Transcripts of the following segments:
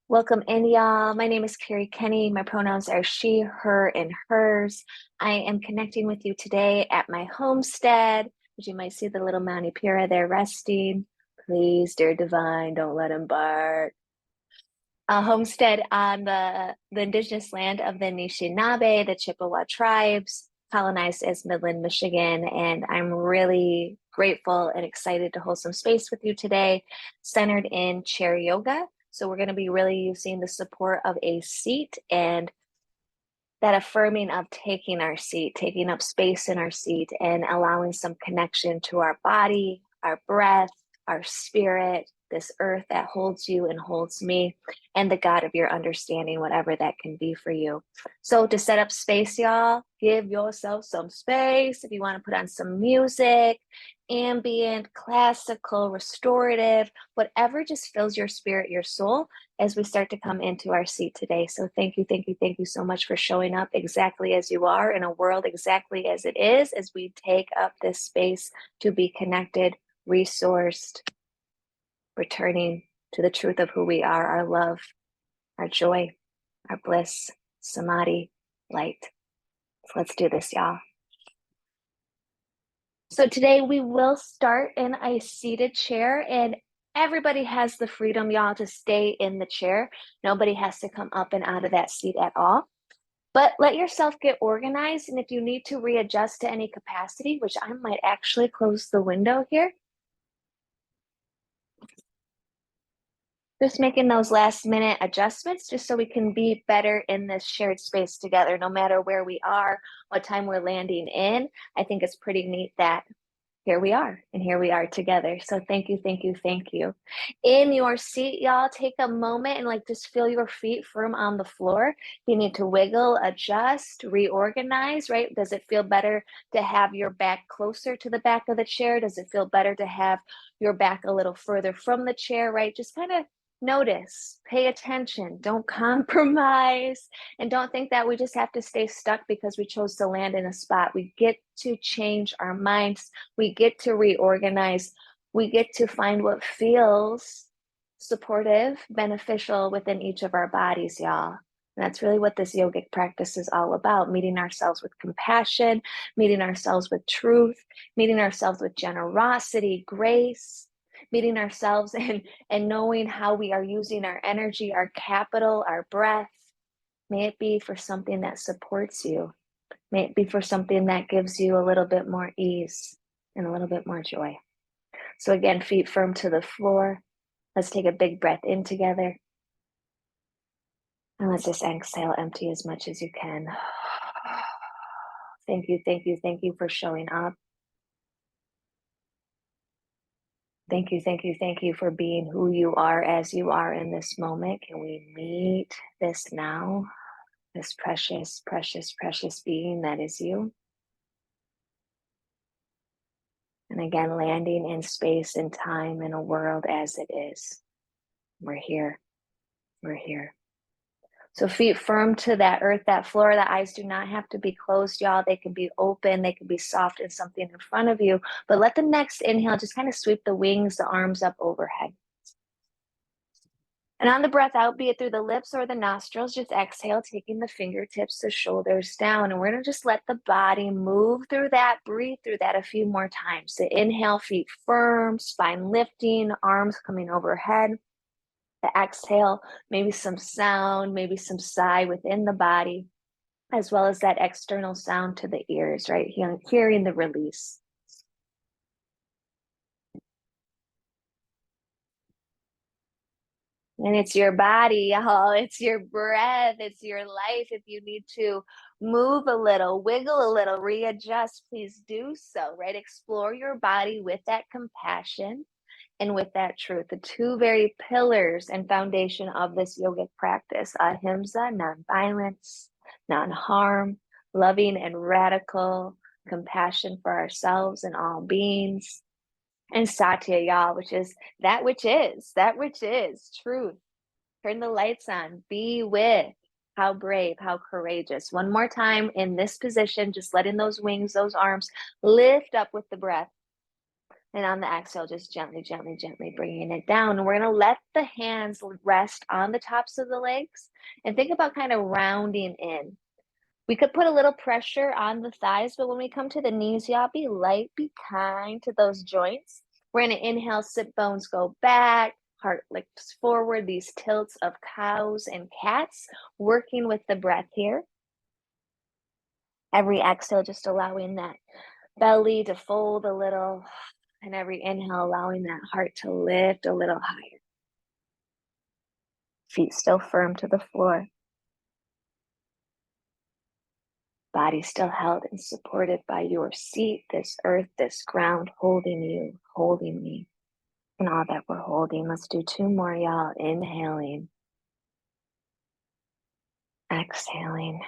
Welcome in, y'all. My name is Carrie Kenny. My pronouns are she, her, and hers. I am connecting with you today at my homestead, as you might see the little Mountie Pira there resting. Please, dear divine, don't let him bark. A homestead on the indigenous land of the Anishinaabe, the Chippewa tribes, colonized as Midland, Michigan. And I'm really grateful and excited to hold some space with you today, centered in chair yoga. So we're going to be really using the support of a seat and that affirming of taking our seat, taking up space in our seat, and allowing some connection to our body, our breath, our spirit, this earth that holds you and holds me, and the God of your understanding, whatever that can be for you. So, to set up space, y'all, give yourself some space. If you want to put on some music, ambient, classical, restorative, whatever just fills your spirit, your soul, as we start to come into our seat today. So thank you, thank you, thank you so much for showing up exactly as you are in a world exactly as it is, as we take up this space to be connected, resourced, returning to the truth of who we are, our love, our joy, our bliss, samadhi, light. So let's do this, y'all. So today we will start in a seated chair, and everybody has the freedom, y'all, to stay in the chair. Nobody has to come up and out of that seat at all. But let yourself get organized, and if you need to readjust to any capacity, which I might actually close the window here, just making those last minute adjustments just so we can be better in this shared space together, no matter where we are, what time we're landing in. I think it's pretty neat that here we are, and here we are together. So thank you, thank you, thank you. In your seat, y'all, take a moment and just feel your feet firm on the floor. You need to wiggle, adjust, reorganize, right? Does it feel better to have your back closer to the back of the chair? Does it feel better to have your back a little further from the chair, right? Just kind of notice, pay attention, don't compromise, and don't think that we just have to stay stuck because we chose to land in a spot. We get to change our minds, we get to reorganize, we get to find what feels supportive, beneficial within each of our bodies, y'all. And that's really what this yogic practice is all about, meeting ourselves with compassion, meeting ourselves with truth, meeting ourselves with generosity, grace, meeting ourselves and knowing how we are using our energy, our capital, our breath. May it be for something that supports you. May it be for something that gives you a little bit more ease and a little bit more joy. So again, feet firm to the floor. Let's take a big breath in together. And let's just exhale, empty as much as you can. Thank you, thank you, thank you for showing up. Thank you, thank you, thank you for being who you are as you are in this moment. Can we meet this now? This precious, precious, precious being that is you. And again, landing in space and time in a world as it is. We're here. We're here. So feet firm to that earth, that floor. The eyes do not have to be closed, y'all. They can be open. They can be soft and something in front of you. But let the next inhale just kind of sweep the wings, the arms up overhead. And on the breath out, be it through the lips or the nostrils, just exhale, taking the fingertips, the shoulders down. And we're going to just let the body move through that, breathe through that a few more times. So inhale, feet firm, spine lifting, arms coming overhead. The exhale, maybe some sound, maybe some sigh within the body, as well as that external sound to the ears, right? Hearing the release. And it's your body, y'all. It's your breath. It's your life. If you need to move a little, wiggle a little, readjust, please do so, right? Explore your body with that compassion and with that truth. The two very pillars and foundation of this yogic practice, ahimsa, nonviolence, non-harm, loving and radical compassion for ourselves and all beings, and satya, y'all, which is that which is truth. Turn the lights on, be with. How brave, how courageous. One more time in this position, just letting those wings, those arms lift up with the breath. And on the exhale, just gently, gently, gently bringing it down. And we're going to let the hands rest on the tops of the legs and think about kind of rounding in. We could put a little pressure on the thighs, but when we come to the knees, y'all, be light, be kind to those joints. We're going to inhale, sit bones go back, heart lifts forward, these tilts of cows and cats, working with the breath here. Every exhale, just allowing that belly to fold a little, and every inhale, allowing that heart to lift a little higher. Feet still firm to the floor. Body still held and supported by your seat, this earth, this ground, holding you, holding me, and all that we're holding. Let's do 2 more, y'all. Inhaling, exhaling.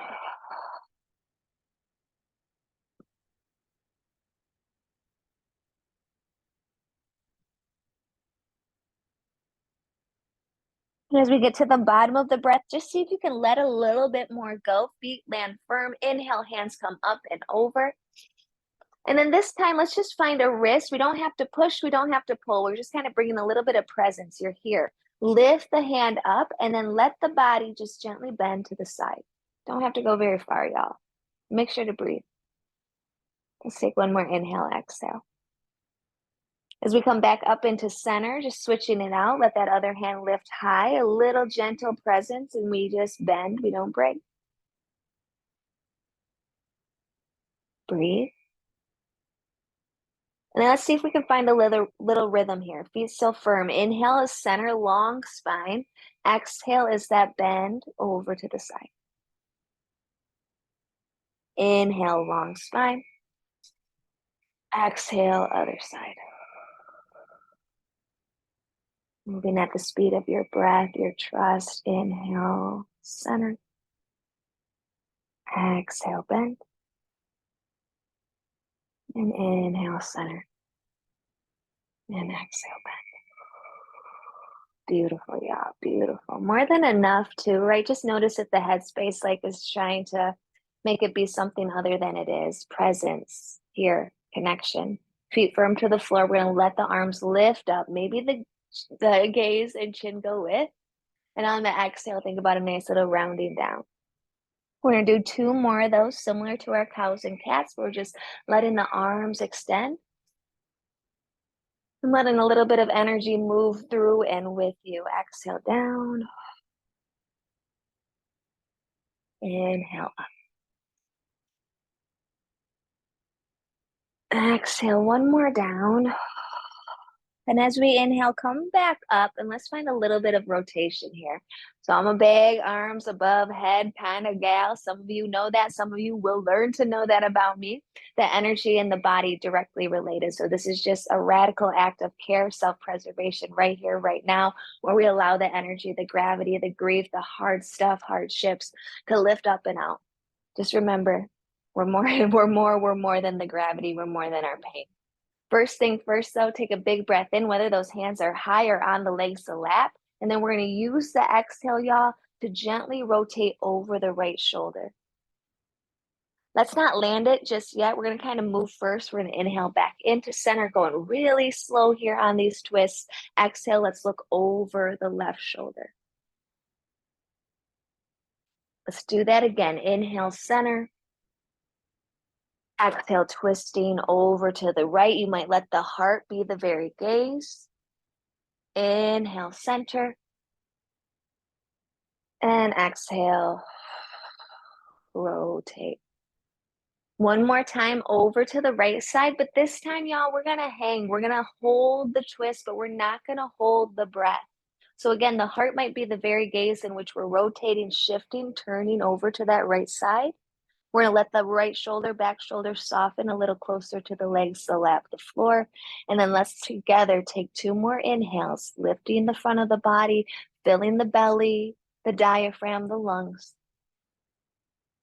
And as we get to the bottom of the breath, just see if you can let a little bit more go. Feet land firm. Inhale, hands come up and over. And then this time, let's just find a wrist. We don't have to push, we don't have to pull. We're just kind of bringing a little bit of presence. You're here. Lift the hand up and then let the body just gently bend to the side. Don't have to go very far, y'all. Make sure to breathe. Let's take one more inhale, exhale. As we come back up into center, just switching it out, let that other hand lift high, a little gentle presence, and we just bend, we don't break. Breathe. And then let's see if we can find a little rhythm here. Feet still firm. Inhale is center, long spine. Exhale is that bend over to the side. Inhale, long spine. Exhale, other side. Moving at the speed of your breath, your trust. Inhale, center. Exhale, bend. And inhale, center. And exhale, bend. Beautiful, y'all, beautiful. More than enough too, right? Just notice if the headspace like is trying to make it be something other than it is. Presence, here, connection. Feet firm to the floor. We're gonna let the arms lift up. Maybe the gaze and chin go with. And on the exhale, think about a nice little rounding down. We're gonna do 2 more of those, similar to our cows and cats. We're just letting the arms extend. And letting a little bit of energy move through and with you. Exhale down. Inhale up. Exhale, one more down. And as we inhale, come back up and let's find a little bit of rotation here. So I'm a big arms above head kind of gal. Some of you know that. Some of you will learn to know that about me. The energy and the body directly related. So this is just a radical act of care, self-preservation right here, right now, where we allow the energy, the gravity, the grief, the hard stuff, hardships to lift up and out. Just remember, we're more than the gravity. We're more than our pain. First thing first, though, take a big breath in, whether those hands are high or on the legs to lap. And then we're going to use the exhale, y'all, to gently rotate over the right shoulder. Let's not land it just yet. We're going to kind of move first. We're going to inhale back into center, going really slow here on these twists. Exhale, let's look over the left shoulder. Let's do that again. Inhale, center. Exhale, twisting over to the right. You might let the heart be the very gaze. Inhale, center. And exhale, rotate. One more time over to the right side, but this time, y'all, we're gonna hang. We're gonna hold the twist, but we're not gonna hold the breath. So again, the heart might be the very gaze in which we're rotating, shifting, turning over to that right side. We're gonna let the right shoulder, back shoulder soften a little closer to the legs, the lap, the floor. And then let's together take 2 more inhales, lifting the front of the body, filling the belly, the diaphragm, the lungs,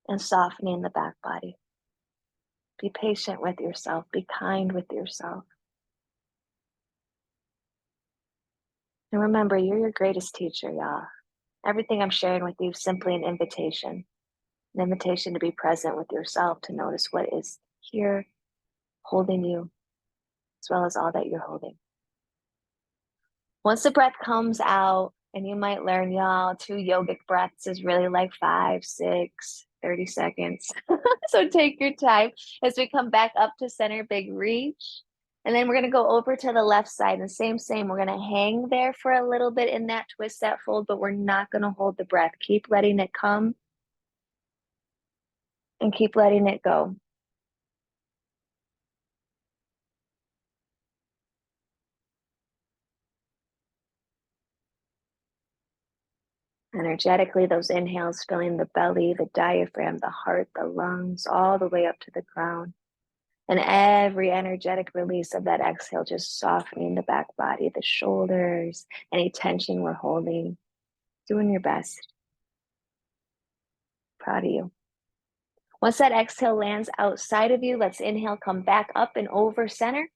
and softening the back body. Be patient with yourself. Be kind with yourself. And remember, you're your greatest teacher, y'all. Everything I'm sharing with you is simply an invitation to be present with yourself, to notice what is here holding you, as well as all that you're holding. Once the breath comes out, and you might learn, y'all, 2 yogic breaths is really like 5, 6, 30 seconds. So take your time as we come back up to center, big reach. And then we're going to go over to the left side and same. We're going to hang there for a little bit in that twist, that fold, but we're not going to hold the breath. Keep letting it come and keep letting it go. Energetically, those inhales filling the belly, the diaphragm, the heart, the lungs, all the way up to the crown. And every energetic release of that exhale, just softening the back body, the shoulders, any tension we're holding. Doing your best. Proud of you. Once that exhale lands outside of you, let's inhale, come back up and over center.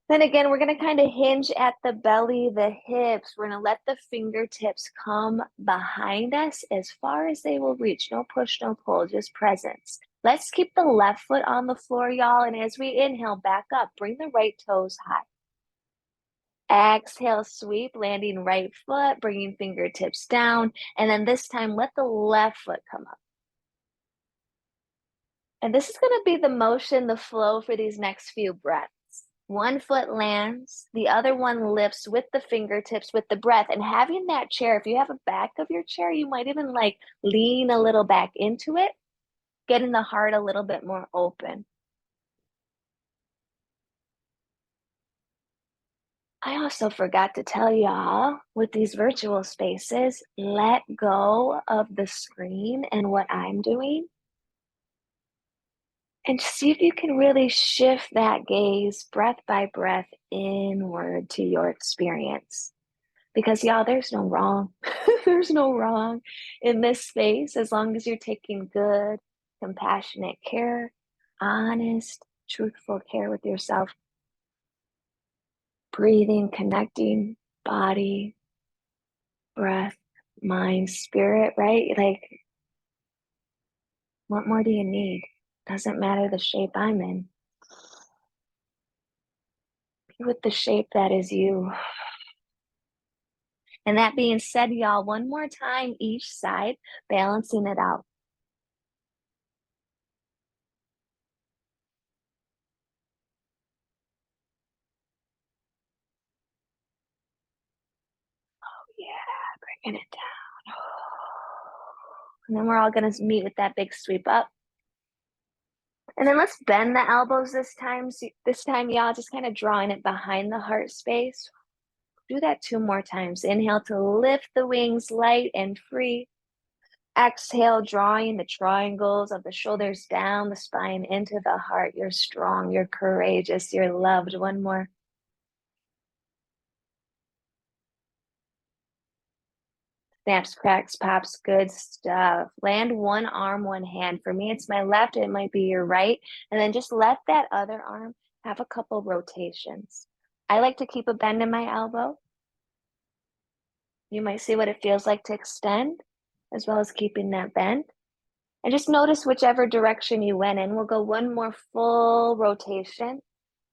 Then again, we're going to kind of hinge at the belly, the hips. We're going to let the fingertips come behind us as far as they will reach. No push, no pull, just presence. Let's keep the left foot on the floor, y'all. And as we inhale back up, bring the right toes high. Exhale, sweep, landing right foot, bringing fingertips down. And then this time, let the left foot come up. And this is going to be the motion, the flow for these next few breaths. One foot lands, the other one lifts with the fingertips, with the breath. And having that chair, if you have a back of your chair, you might even like lean a little back into it, getting the heart a little bit more open. I also forgot to tell y'all, with these virtual spaces, let go of the screen and what I'm doing. And see if you can really shift that gaze breath by breath inward to your experience. Because y'all, there's no wrong. There's no wrong in this space as long as you're taking good, compassionate care, honest, truthful care with yourself. Breathing, connecting, body, breath, mind, spirit, right? Like, what more do you need? Doesn't matter the shape I'm in. Be with the shape that is you. And that being said, y'all, one more time each side, balancing it out. Oh, yeah, bringing it down. And then we're all going to meet with that big sweep up. And then let's bend the elbows this time. So this time, y'all, just kind of drawing it behind the heart space. Do that 2 more times. Inhale to lift the wings light and free. Exhale, drawing the triangles of the shoulders down the spine into the heart. You're strong, you're courageous, you're loved. One more. Snaps, cracks, pops, good stuff. Land one arm, one hand. For me, it's my left. It might be your right. And then just let that other arm have a couple rotations. I like to keep a bend in my elbow. You might see what it feels like to extend, as well as keeping that bend. And just notice whichever direction you went in. We'll go one more full rotation,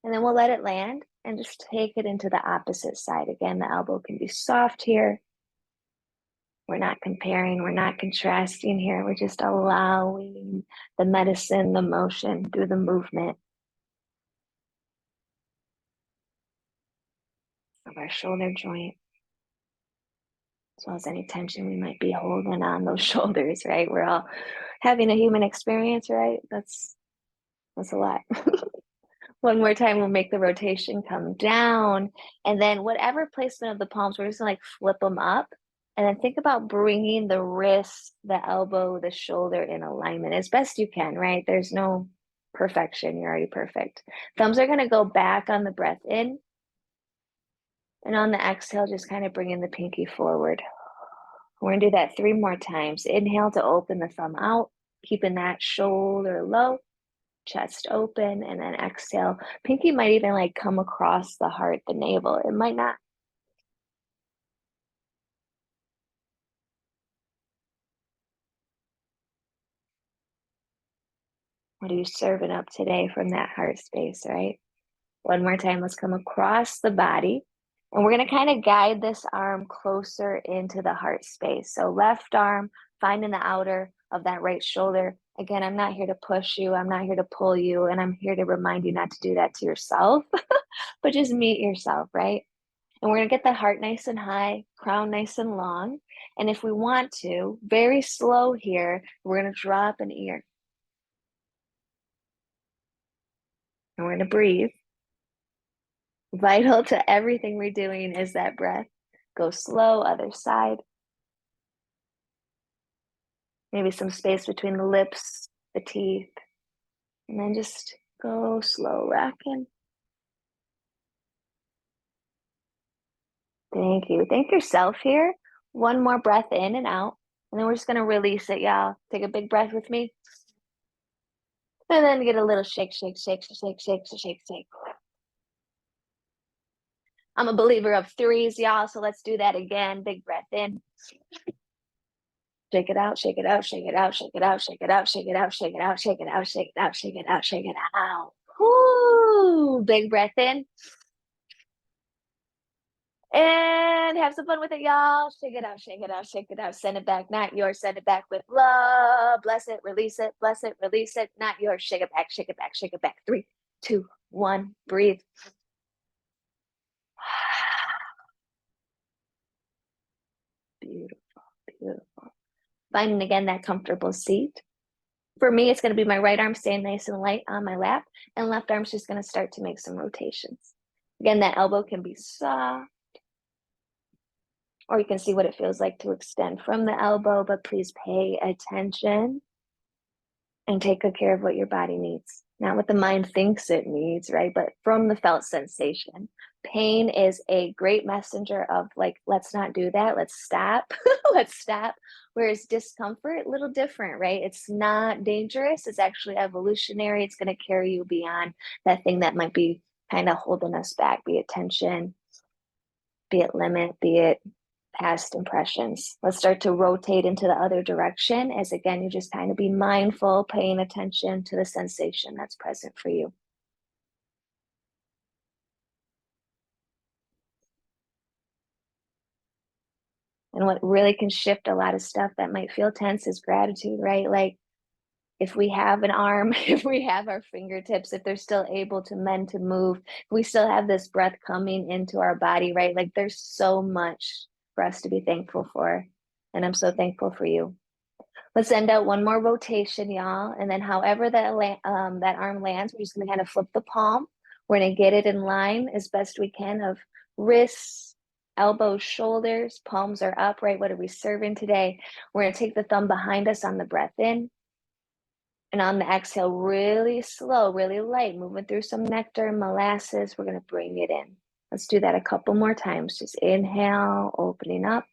and then we'll let it land and just take it into the opposite side. Again, the elbow can be soft here. We're not comparing, we're not contrasting here. We're just allowing the medicine, the motion through the movement of our shoulder joint, as well as any tension we might be holding on those shoulders, right? We're all having a human experience, right? That's a lot. One more time, we'll make the rotation come down. And then whatever placement of the palms, we're just gonna like flip them up. And then think about bringing the wrist, the elbow, the shoulder in alignment as best you can, right? There's no perfection. You're already perfect. Thumbs are gonna go back on the breath in. And on the exhale, just kind of bringing the pinky forward. We're gonna do that 3 more times. Inhale to open the thumb out, keeping that shoulder low. Chest open, and then exhale. Pinky might even like come across the heart, the navel. It might not. What are you serving up today from that heart space, right? One more time, let's come across the body. And we're going to kind of guide this arm closer into the heart space. So left arm, finding the outer of that right shoulder. Again, I'm not here to push you. I'm not here to pull you. And I'm here to remind you not to do that to yourself, but just meet yourself, right? And we're going to get the heart nice and high, crown nice and long. And if we want to, very slow here, we're going to drop an ear. And we're going to breathe. Vital to everything we're doing is that breath. Go slow, other side. Maybe some space between the lips, the teeth. And then just go slow, rocking. Thank you. Thank yourself here. One more breath in and out. And then we're just going to release it, y'all. Take a big breath with me. And then get a little shake, shake, shake, shake, shake, shake, shake. I'm a believer of threes, y'all. So let's do that again. Big breath in. Shake it out, shake it out, shake it out, shake it out, shake it out, shake it out, shake it out, shake it out, shake it out, shake it out, shake it out. Whoo! Big breath in. And have some fun with it, y'all. Shake it out, shake it out, shake it out. Send it back, not yours. Send it back with love. Bless it, release it, bless it, release it, not yours. Shake it back, shake it back, shake it back. 3, 2, 1. Breathe. Beautiful, beautiful. Finding again that comfortable seat. For me, it's going to be my right arm staying nice and light on my lap, and left arm's just going to start to make some rotations. Again, that elbow can be soft, or you can see what it feels like to extend from the elbow, but please pay attention and take good care of what your body needs. Not what the mind thinks it needs, right? But from the felt sensation. Pain is a great messenger of like, let's not do that. Let's stop. Let's stop. Whereas discomfort, a little different, right? It's not dangerous. It's actually evolutionary. It's going to carry you beyond that thing that might be kind of holding us back, be it tension, be it limit, be it past impressions. Let's start to rotate into the other direction as again, you just kind of be mindful, paying attention to the sensation that's present for you. And what really can shift a lot of stuff that might feel tense is gratitude, right? Like if we have an arm, if we have our fingertips, if they're still able to mend, to move, if we still have this breath coming into our body, right? Like there's so much for us to be thankful for. And I'm so thankful for you. Let's send out one more rotation, y'all. And then however that arm lands, we're just gonna kind of flip the palm. We're gonna get it in line as best we can of wrists, elbows, shoulders, palms are up, right? What are we serving today? We're gonna take the thumb behind us on the breath in. And on the exhale, really slow, really light, moving through some nectar and molasses. We're gonna bring it in. Let's do that a couple more times. Just inhale, opening up.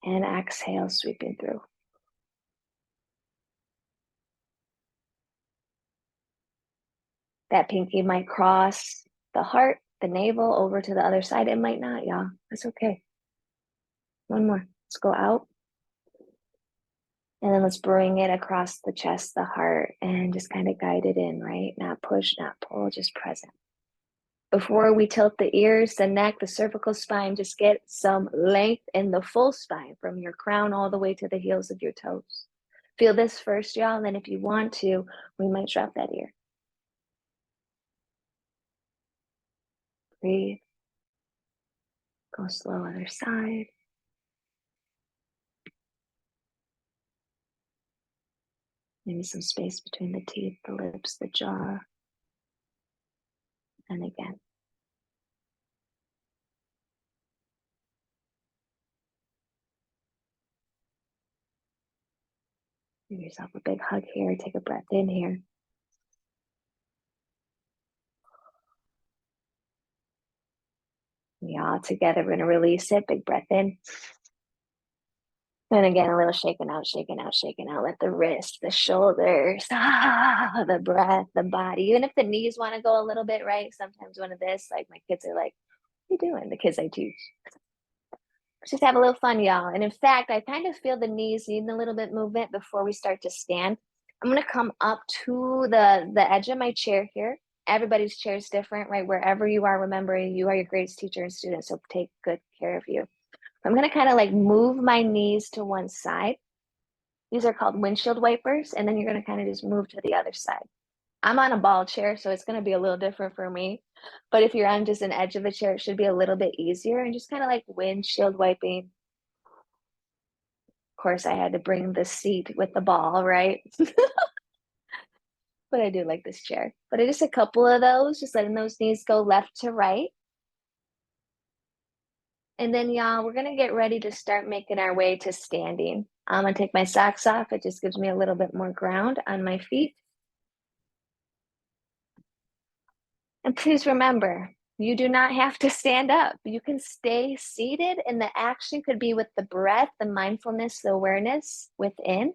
And exhale, sweeping through. That pinky might cross the heart, the navel, over to the other side. It might not, y'all. That's okay. One more. Let's go out. And then let's bring it across the chest, the heart, and just kind of guide it in, right? Not push, not pull, just present. Before we tilt the ears, the neck, the cervical spine, just get some length in the full spine from your crown all the way to the heels of your toes. Feel this first, y'all. And then if you want to, we might drop that ear. Breathe. Go slow, other side. Maybe some space between the teeth, the lips, the jaw. And again. Give yourself a big hug here. Take a breath in here. We all together, we're going to release it. Big breath in. And again, a little shaking out, shaking out, shaking out. Let the wrist, the shoulders, the breath, the body. Even if the knees want to go a little bit, right? Sometimes one of this, like my kids are like, what are you doing? The kids I teach. Let's just have a little fun, y'all. And in fact, I kind of feel the knees needing a little bit movement before we start to stand. I'm gonna come up to the edge of my chair here. Everybody's chair is different, right? Wherever you are, remembering you are your greatest teacher and student, so take good care of you. I'm gonna kind of like move my knees to one side. These are called windshield wipers, and then you're gonna kind of just move to the other side. I'm on a ball chair, so it's gonna be a little different for me. But if you're on just an edge of a chair, it should be a little bit easier and just kind of like windshield wiping. Of course, I had to bring the seat with the ball, right? But I do like this chair. But just a couple of those, just letting those knees go left to right. And then, y'all, we're gonna get ready to start making our way to standing. I'm gonna take my socks off. It just gives me a little bit more ground on my feet. And please remember, you do not have to stand up. You can stay seated, and the action could be with the breath, the mindfulness, the awareness within.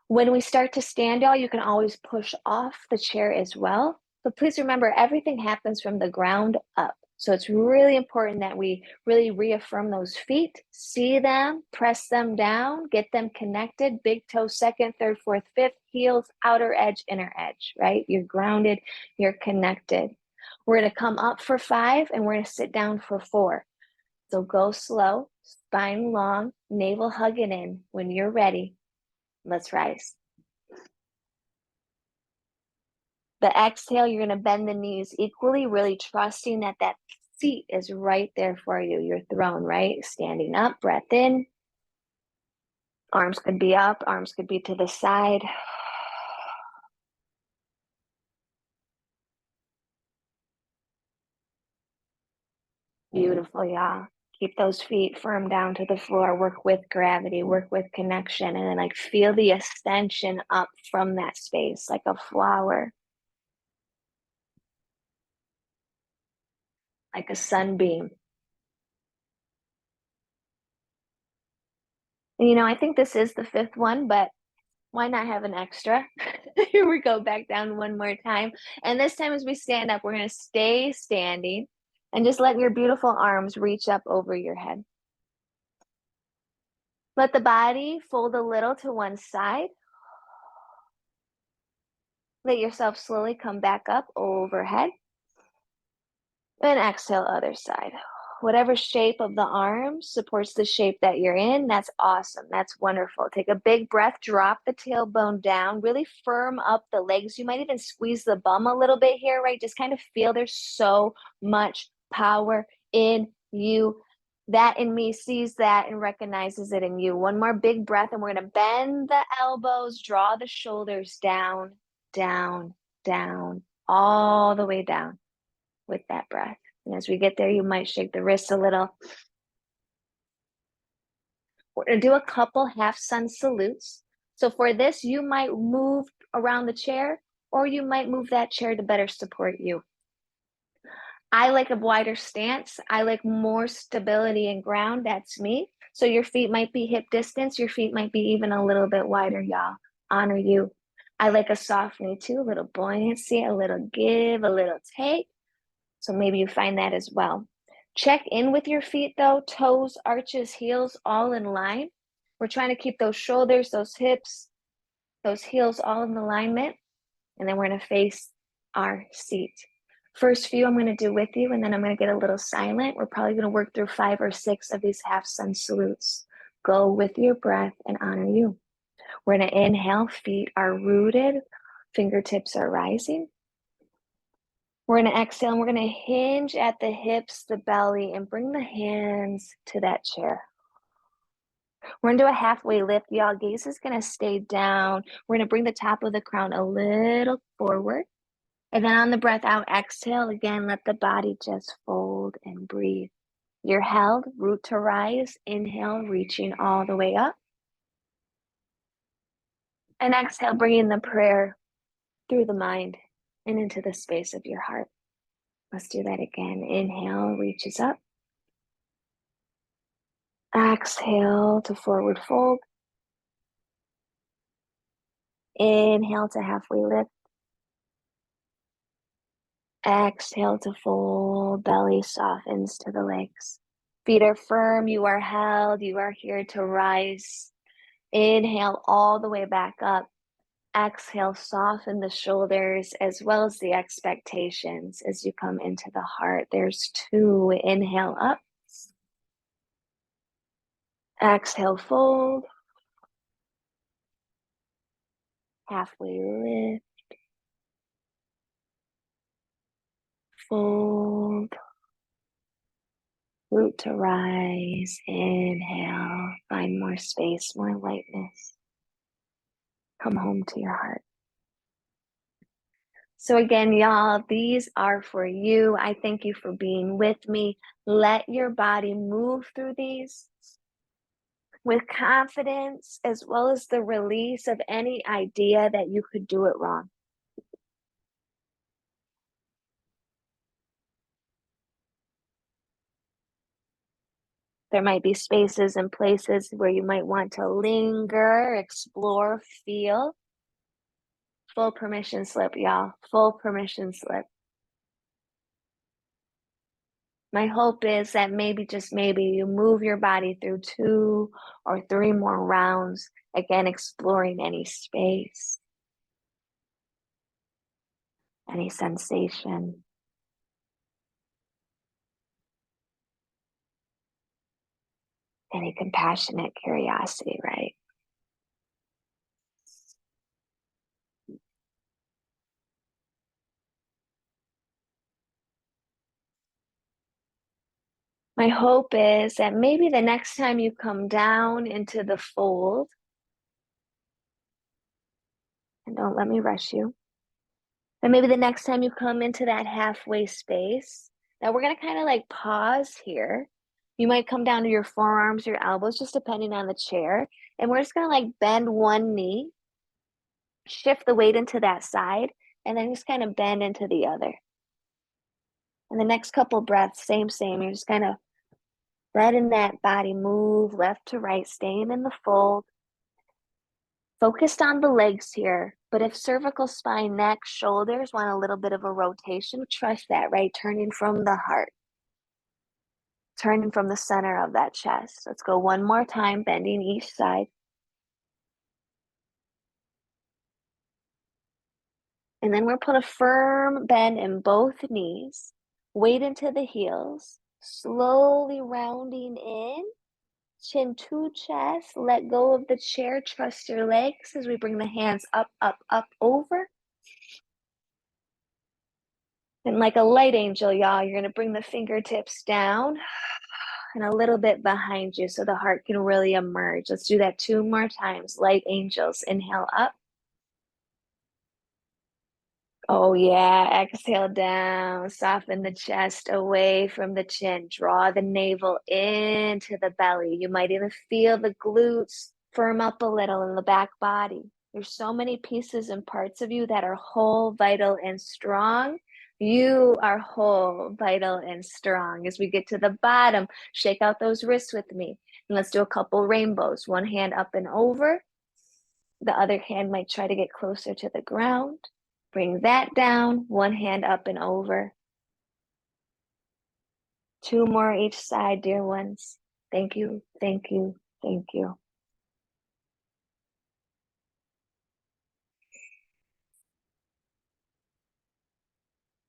When we start to stand, y'all, you can always push off the chair as well. But please remember, everything happens from the ground up. So it's really important that we really reaffirm those feet, see them, press them down, get them connected, big toe, second, third, fourth, fifth, heels, outer edge, inner edge, right? You're grounded, you're connected. We're gonna come up for 5 and we're gonna sit down for 4. So go slow, spine long, navel hugging in. When you're ready, let's rise. The exhale, you're going to bend the knees equally, really trusting that that seat is right there for you. Your throne, right? Standing up, breath in. Arms could be up, arms could be to the side. Beautiful, y'all. Keep those feet firm down to the floor. Work with gravity, work with connection, and then like feel the ascension up from that space like a flower, like a sunbeam. And, I think this is the 5th one, but why not have an extra? Here we go, back down one more time. And this time as we stand up, we're going to stay standing and just let your beautiful arms reach up over your head. Let the body fold a little to one side. Let yourself slowly come back up overhead. And exhale, other side. Whatever shape of the arms supports the shape that you're in, that's awesome. That's wonderful. Take a big breath, drop the tailbone down, really firm up the legs. You might even squeeze the bum a little bit here, right? Just kind of feel there's so much power in you. That in me sees that and recognizes it in you. One more big breath, and we're going to bend the elbows, draw the shoulders down, down, down, all the way down with that breath. And as we get there, you might shake the wrists a little. We're going to do a couple half sun salutes. So for this, you might move around the chair, or you might move that chair to better support you. I like a wider stance. I like more stability and ground. That's me. So your feet might be hip distance. Your feet might be even a little bit wider, y'all. Honor you. I like a soft knee too, a little buoyancy, a little give, a little take. So maybe you find that as well. Check in with your feet though, toes, arches, heels, all in line. We're trying to keep those shoulders, those hips, those heels all in alignment. And then we're going to face our seat. First few I'm going to do with you, and then I'm going to get a little silent. We're probably going to work through 5 or 6 of these half sun salutes. Go with your breath and honor you. We're going to inhale, feet are rooted, fingertips are rising. We're going to exhale and we're going to hinge at the hips, the belly, and bring the hands to that chair. We're going to do a halfway lift, y'all. Gaze is going to stay down. We're going to bring the top of the crown a little forward. And then on the breath out, exhale again. Let the body just fold and breathe. You're held, root to rise. Inhale, reaching all the way up. And exhale, bringing the prayer through the mind and into the space of your heart. Let's do that again. Inhale, reaches up. Exhale to forward fold. Inhale to halfway lift. Exhale to fold. Belly softens to the legs. Feet are firm. You are held. You are here to rise. Inhale all the way back up. Exhale, soften the shoulders as well as the expectations as you come into the heart. There's 2. Inhale up. Exhale, fold. Halfway lift. Fold. Root to rise. Inhale. Find more space, more lightness. Come home to your heart. So again, y'all, these are for you. I thank you for being with me. Let your body move through these with confidence, as well as the release of any idea that you could do it wrong. There might be spaces and places where you might want to linger, explore, feel. Full permission slip, y'all. Full permission slip. My hope is that maybe, just maybe, you move your body through 2 or 3 more rounds, again, exploring any space, any sensation, any compassionate curiosity, right? My hope is that maybe the next time you come down into the fold, and don't let me rush you, but maybe the next time you come into that halfway space, that we're going to kind of like pause here. You might come down to your forearms, your elbows, just depending on the chair. And we're just going to like bend one knee, shift the weight into that side, and then just kind of bend into the other. And the next couple breaths, same. You're just kind of letting that body move left to right, staying in the fold. Focused on the legs here, but if cervical spine, neck, shoulders want a little bit of a rotation, trust that, right? Turning from the heart, turning from the center of that chest. Let's go one more time, bending each side. And then we're put a firm bend in both knees, weight into the heels, slowly rounding in, chin to chest, let go of the chair, trust your legs as we bring the hands up, over. And like a light angel, y'all, you're going to bring the fingertips down and a little bit behind you so the heart can really emerge. Let's do that 2 more times. Light angels, inhale up. Oh yeah, exhale down, soften the chest away from the chin, draw the navel into the belly. You might even feel the glutes firm up a little in the back body. There's so many pieces and parts of you that are whole, vital, and strong. You are whole, vital, and strong. As we get to the bottom, shake out those wrists with me. And let's do a couple rainbows. One hand up and over. The other hand might try to get closer to the ground. Bring that down, one hand up and over. 2 more each side, dear ones. Thank you, thank you, thank you.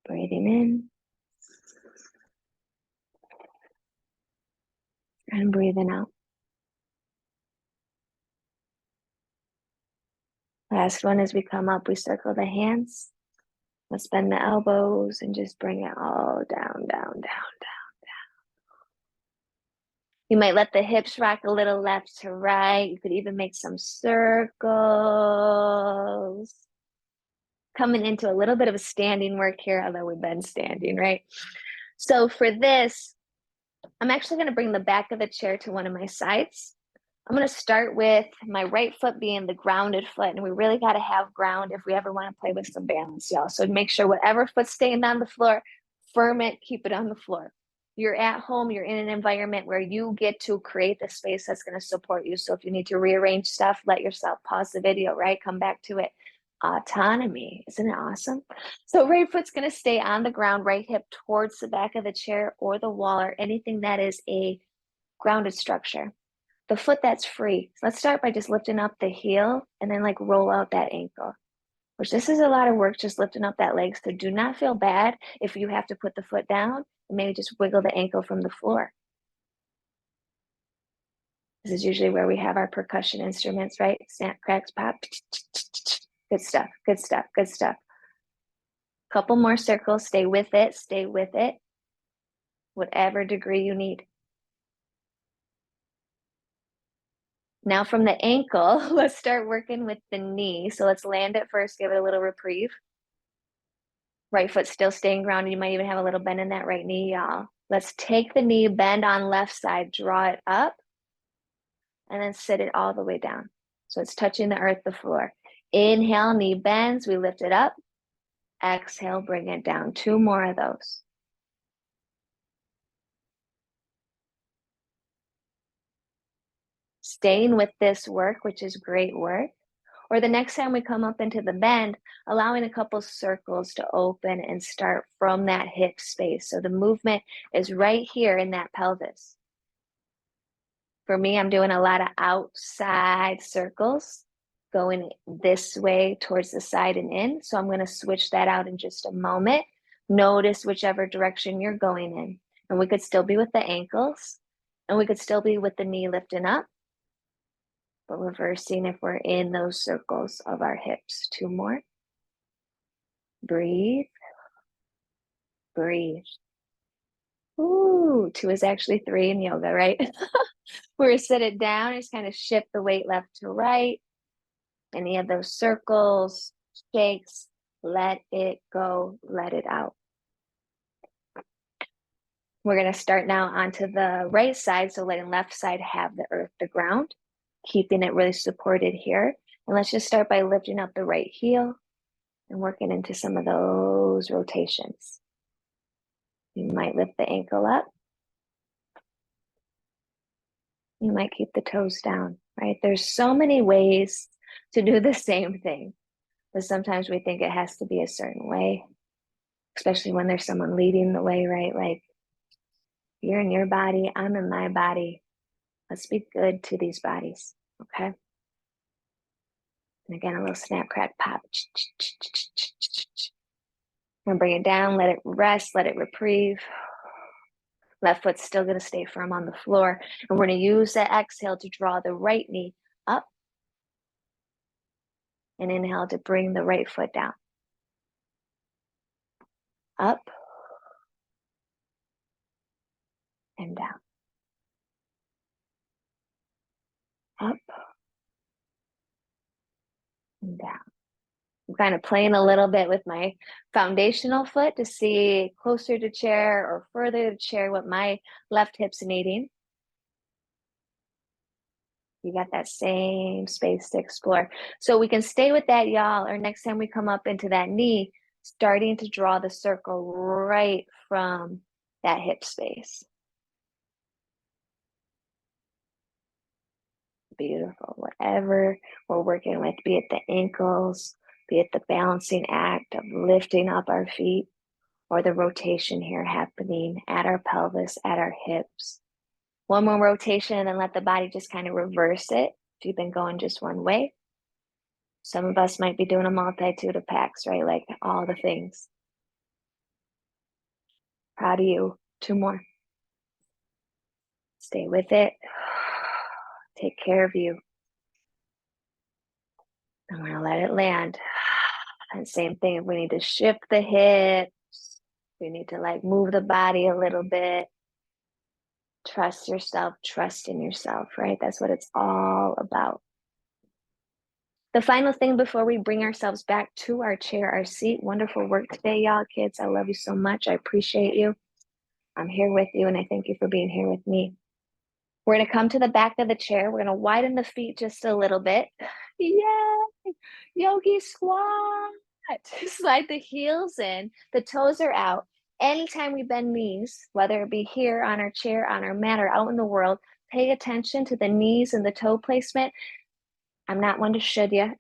Breathing in and breathing out. Last one, as we come up, we circle the hands. Let's bend the elbows and just bring it all down, down, down, down. You might let the hips rock a little left to right. You could even make some circles. Coming into a little bit of a standing work here, although we've been standing, right? So for this, I'm actually going to bring the back of the chair to one of my sides. I'm going to start with my right foot being the grounded foot, and we really got to have ground if we ever want to play with some balance, y'all. So make sure whatever foot's staying on the floor, firm it, keep it on the floor. You're at home, you're in an environment where you get to create the space that's going to support you. So if you need to rearrange stuff, let yourself pause the video, right? Come back to it. Autonomy, isn't it awesome? So right foot's going to stay on the ground, right hip towards the back of the chair or the wall or anything that is a grounded structure. the foot that's free. So let's start by just lifting up the heel and then like roll out that ankle, which this is a lot of work just lifting up that leg. So do not feel bad if you have to put the foot down and maybe just wiggle the ankle from the floor. This is usually where we have our percussion instruments, right? Snap, cracks, pop. Good stuff, good stuff, good stuff. Couple more circles, stay with it, whatever degree you need. Now from the ankle, let's start working with the knee. So let's land it first, give it a little reprieve. Right foot still staying grounded. You might even have a little bend in that right knee, y'all. Let's take the knee, bend on left side, draw it up, and then sit it all the way down. So it's touching the earth, the floor. Inhale, knee bends, we lift it up. Exhale, bring it down. 2 more of those. Staying with this work, which is great work. Or the next time we come up into the bend, allowing a couple circles to open and start from that hip space. So the movement is right here in that pelvis. For me, I'm doing a lot of outside circles, going this way towards the side and in. So I'm going to switch that out in just a moment. Notice whichever direction you're going in. And we could still be with the ankles, and we could still be with the knee lifting up, but reversing if we're in those circles of our hips. 2 more. Breathe. Breathe. Ooh, 2 is actually 3 in yoga, right? We're sit it down, just kind of shift the weight left to right. Any of those circles, shakes, let it go, let it out. We're going to start now onto the right side, so letting left side have the earth, the ground, keeping it really supported here. And let's just start by lifting up the right heel and working into some of those rotations. You might lift the ankle up. You might keep the toes down, right? There's so many ways to do the same thing, but sometimes we think it has to be a certain way, especially when there's someone leading the way, right? Like, you're in your body, I'm in my body. Let's be good to these bodies, okay? And again, a little snap, crack, pop. I'm gonna bring it down, let it rest, let it reprieve. Left foot's still gonna stay firm on the floor. And we're gonna use that exhale to draw the right knee up. And inhale to bring the right foot down. Up and down. Up and down. I'm kind of playing a little bit with my foundational foot to see closer to chair or further to chair what my left hip's needing. You got that same space to explore. So we can stay with that, y'all, or next time we come up into that knee, starting to draw the circle right from that hip space. Beautiful. Whatever we're working with, be it the ankles, be it the balancing act of lifting up our feet, or the rotation here happening at our pelvis, at our hips. 1 more rotation and let the body just kind of reverse it if you've been going just one way. Some of us might be doing a multitude of packs, right? Like all the things. Proud of you. 2 more. Stay with it. Take care of you. I'm going to let it land. And same thing, if we need to shift the hips, we need to like move the body a little bit. Trust yourself, trust in yourself, right? That's what it's all about. The final thing before we bring ourselves back to our chair, our seat. Wonderful work today, y'all. Kids, I love you so much. I appreciate you. I'm here with you, and I thank you for being here with me. We're going to come to the back of the chair. We're going to widen the feet just a little bit. Yay! Yogi squat. Slide the heels in. The toes are out. Anytime we bend knees, whether it be here on our chair, on our mat, or out in the world, pay attention to the knees and the toe placement. I'm not one to should you,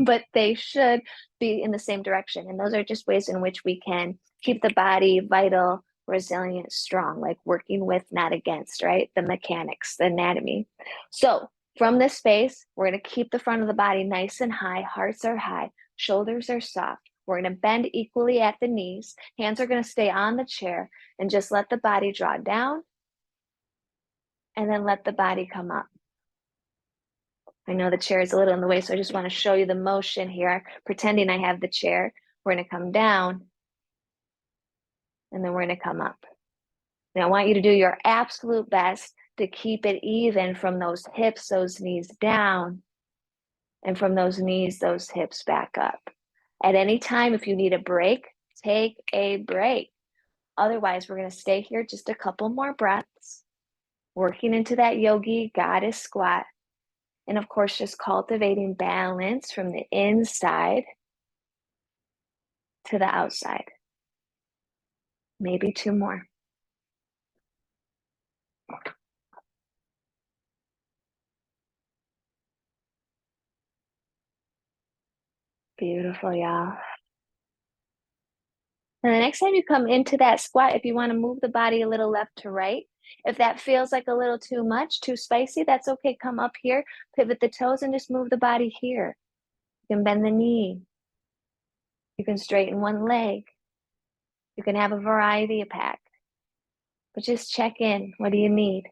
but they should be in the same direction. And those are just ways in which we can keep the body vital, resilient, strong, like working with, not against, right? The mechanics, the anatomy. So from this space, we're going to keep the front of the body nice and high. Hearts are high, shoulders are soft. We're going to bend equally at the knees. Hands are going to stay on the chair and just let the body draw down and then let the body come up. I know the chair is a little in the way, so I just want to show you the motion here, pretending I have the chair. We're going to come down and then we're going to come up. Now, I want you to do your absolute best to keep it even from those hips, those knees down, and from those knees, those hips back up. At any time, if you need a break, take a break. Otherwise, we're going to stay here just a couple more breaths, working into that yogi goddess squat. And of course, just cultivating balance from the inside to the outside. Maybe two more. Beautiful, y'all. And the next time you come into that squat, if you want to move the body a little left to right, if that feels like a little too much, too spicy, that's okay. Come up here, pivot the toes, and just move the body here. You can bend the knee. You can straighten one leg. You can have a variety of pack. But just check in. What do you need?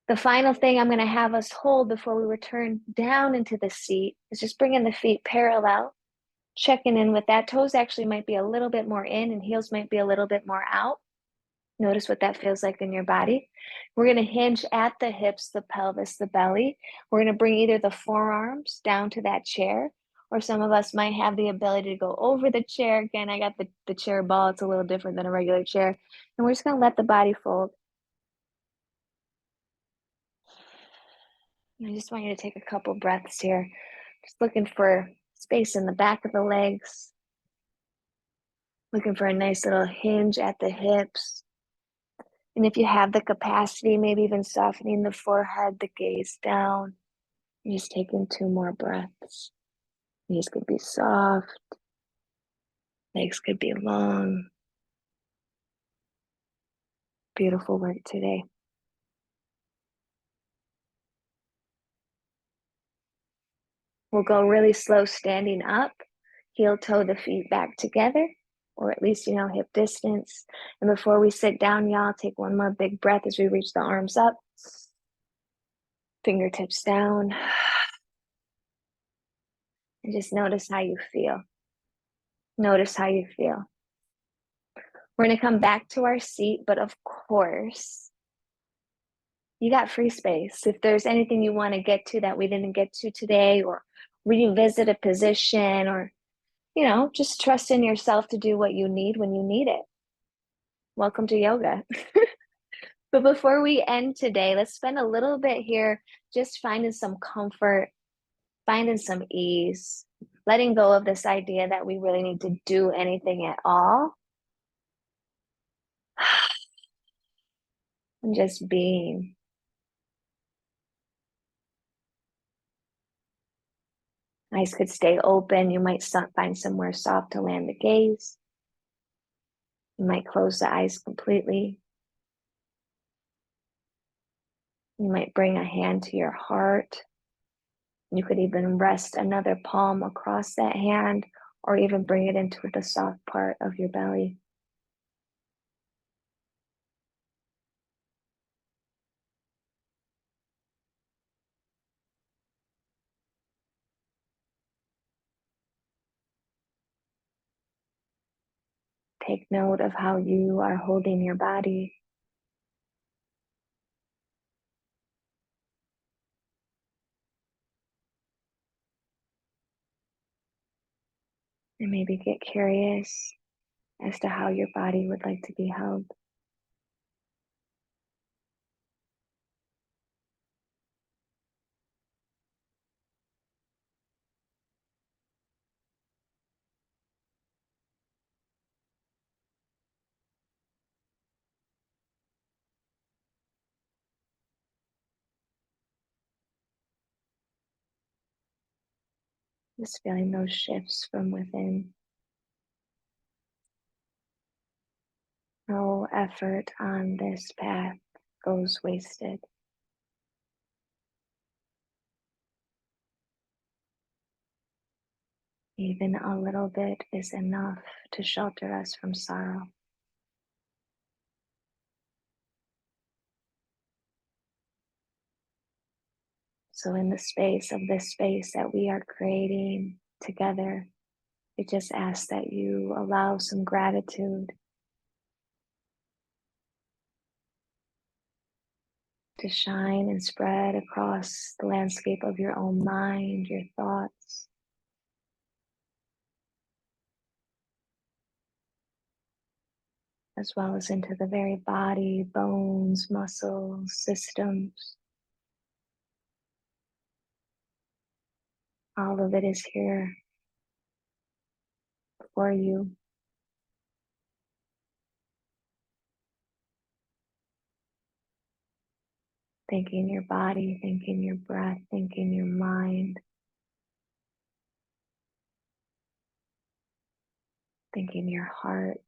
The final thing I'm going to have us hold before we return down into the seat is just bringing the feet parallel, checking in with that. Toes actually might be a little bit more in and heels might be a little bit more out. Notice what that feels like in your body. We're going to hinge at the hips, the pelvis, the belly. We're going to bring either the forearms down to that chair, or some of us might have the ability to go over the chair. Again, I got the chair ball. It's a little different than a regular chair. And we're just going to let the body fold. I just want you to take a couple breaths here. Just looking for space in the back of the legs. Looking for a nice little hinge at the hips. And if you have the capacity, maybe even softening the forehead, the gaze down. Just taking two more breaths. Knees could be soft. Legs could be long. Beautiful work today. We'll go really slow standing up. Heel toe the feet back together, or at least, hip distance. And before we sit down, y'all, take one more big breath as we reach the arms up. Fingertips down. And just notice how you feel. Notice how you feel. We're going to come back to our seat, but of course, you got free space. If there's anything you want to get to that we didn't get to today, or revisit a position, or, just trust in yourself to do what you need when you need it. Welcome to yoga. But before we end today, let's spend a little bit here just finding some comfort, finding some ease, letting go of this idea that we really need to do anything at all. And just being. Eyes could stay open. You might find somewhere soft to land the gaze. You might close the eyes completely. You might bring a hand to your heart. You could even rest another palm across that hand, or even bring it into the soft part of your belly. Take note of how you are holding your body. And maybe get curious as to how your body would like to be held. Just feeling those shifts from within. effort on this path goes wasted. Even a little bit is enough to shelter us from sorrow. So in the space of this space that we are creating together, we just ask that you allow some gratitude to shine and spread across the landscape of your own mind, your thoughts, as well as into the very body, bones, muscles, systems. All of it is here for you. Thanking your body, thanking your breath, thanking your mind, thanking your heart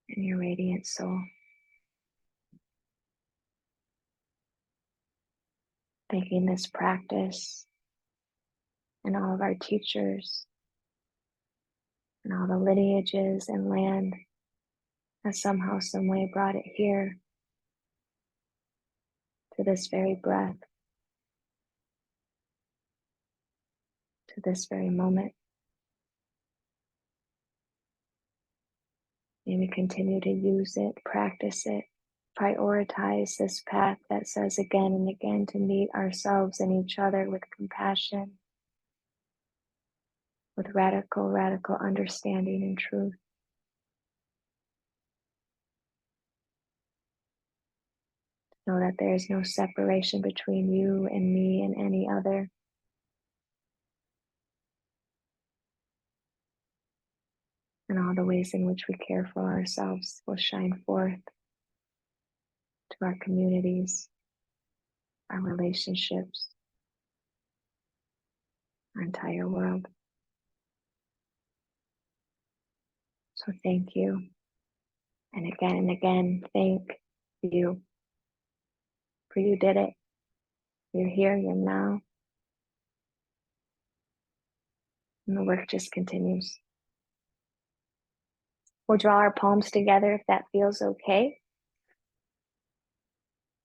and your radiant soul. Thanking this practice and all of our teachers and all the lineages and land that somehow, some way brought it here to this very breath, to this very moment. May we continue to use it, practice it, prioritize this path that says again and again to meet ourselves and each other with compassion, with radical, radical understanding and truth. Know that there is no separation between you and me and any other. And all the ways in which we care for ourselves will shine forth to our communities, our relationships, our entire world. So thank you. And again, thank you. For you did it. You're here, you're now. And the work just continues. We'll draw our palms together if that feels okay.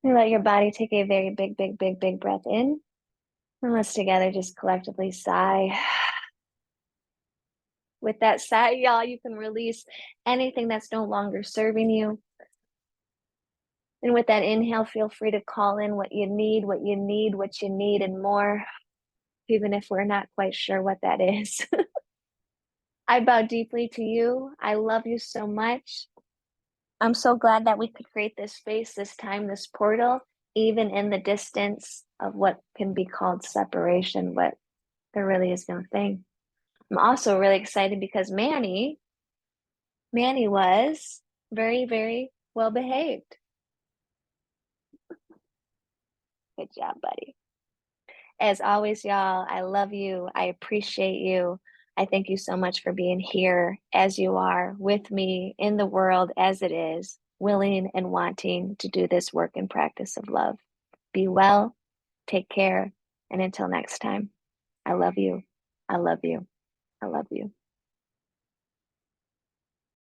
And let your body take a very big, big, big, big breath in. And let's together just collectively sigh. With that sigh, y'all, you can release anything that's no longer serving you. And with that inhale, feel free to call in what you need, what you need, what you need, and more, even if we're not quite sure what that is. I bow deeply to you. I love you so much. I'm so glad that we could create this space, this time, this portal, even in the distance of what can be called separation, but there really is no thing. I'm also really excited because Manny was very, very well behaved. Good job, buddy. As always, y'all, I love you. I appreciate you. I thank you so much for being here as you are with me in the world as it is, willing and wanting to do this work and practice of love. Be well, take care, and until next time, I love you. I love you. I love you.